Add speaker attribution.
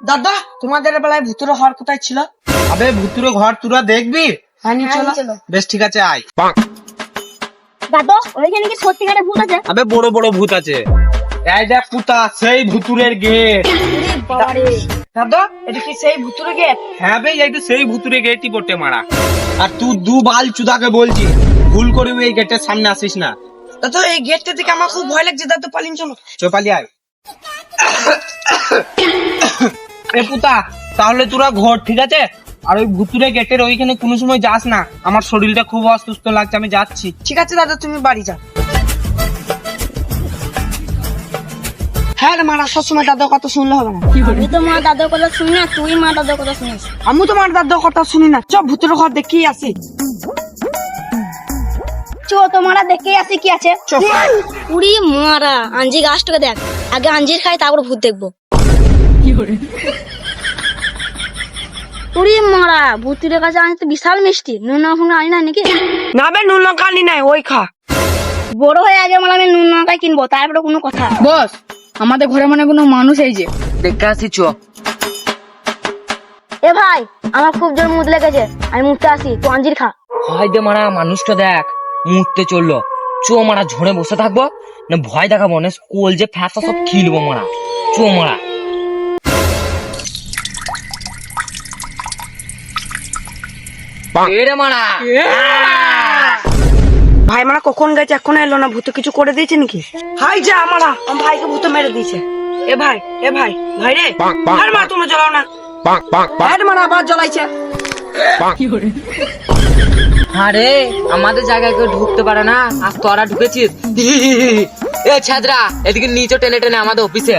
Speaker 1: দাদা তোমাদের বেলায় ভুতুরে ঘর কোথায় ছিল?
Speaker 2: আবে ভুতুরে ঘর তোরা দেখবি?
Speaker 1: হ্যাঁ নিয়ে চলো।
Speaker 2: বেশ ঠিক আছে আয়।
Speaker 3: দাদু ওইখানে কি সত্যিকারের ভূত আছে?
Speaker 2: আবে বড় বড় ভূত আছে। এই দেখ পুতা সেই ভুতুরের গেট।
Speaker 1: দাদা এটা কি সেই ভুতুরে গেট?
Speaker 2: হ্যাঁ বে এইটা সেই ভুতুরে গেটই বটে মারা। আর তুই দু বাল চুদাকে বলছি ভুল করে এই গেটের সামনে আসিস না।
Speaker 1: দাদা এই গেটটা থেকে আমার খুব ভয় লাগছে, দাদা পালিন চলো।
Speaker 2: চপালি আয়। এ পুতা তাহলে তোরা ঘর ঠিক আছে, আর ওই ভুতুরে গেটের ওইখানে কোনো সময় যাস না, আমার শরীরটা খুব অসুস্থ লাগছে, আমি যাচ্ছি।
Speaker 1: ঠিক আছে দাদা তুমি বাড়ি যাও। হ্যাঁ রে মারা সবসময় দাদার কথা শুনলে হবে না।
Speaker 3: আমি তো মা দাদুর কথা শুনি না, তুই মা দাদুর কথা শুনিস।
Speaker 1: আমি তো মার দাদার কথা শুনি না। চ ভুতুরে ঘর দেখি আসি।
Speaker 3: চো তোমারা দেখে আসি কি আছে।
Speaker 1: চ।
Speaker 3: উড়ি মারা আঞ্জি গাছটাকে দেখ, আগে আঞ্জির খাই তারপর ভূত দেখবো। উড়ি মারা ভূতের কাছে আনতে তো বিশাল মিষ্টি, নুন লঙ্কা আনি না নাকি?
Speaker 1: না বে নুন লঙ্কা আনি নাই, ওই খা।
Speaker 3: বড় হয়ে আগে মানে আমি নুন লঙ্কাই কিনবো, তারপরে কোনো কথা।
Speaker 4: বস আমাদের ঘরে মানে কোনো মানুষ এই যে দেখতে আসি চ।
Speaker 3: এ ভাই আমার খুব জোর মুদ লেগেছে, আমি মুখতে আসি, তো আঞ্জির খা।
Speaker 5: হয় দে মারা মানুষটা দেখ মুহূর্তে চললো। চো মারা ঝোড়ে বসে থাকবো না ভয় দেখাবো না, স্কুল যে ফ্যাসা সব খিলবো মারা। চো মারা এরে মারা।
Speaker 1: ভাই মারা কখন গেছে এখন এলো না, ভূত কিছু করে দিয়েছে নাকি? হাই যা মারা আমার ভাইকে ভূত মেরে দিয়েছে। এ ভাই ভাই রে আর মা তোমরা জ্বলাও না। আর মারা আবার জ্বলাইছে।
Speaker 5: আরে আমাদের জায়গায় কেউ ঢুকতে পারে না, আর তোরা ঢুকেছিস। এ ছাদরা এদিকে নিচে টেনে টেনে আমাদের অফিসে।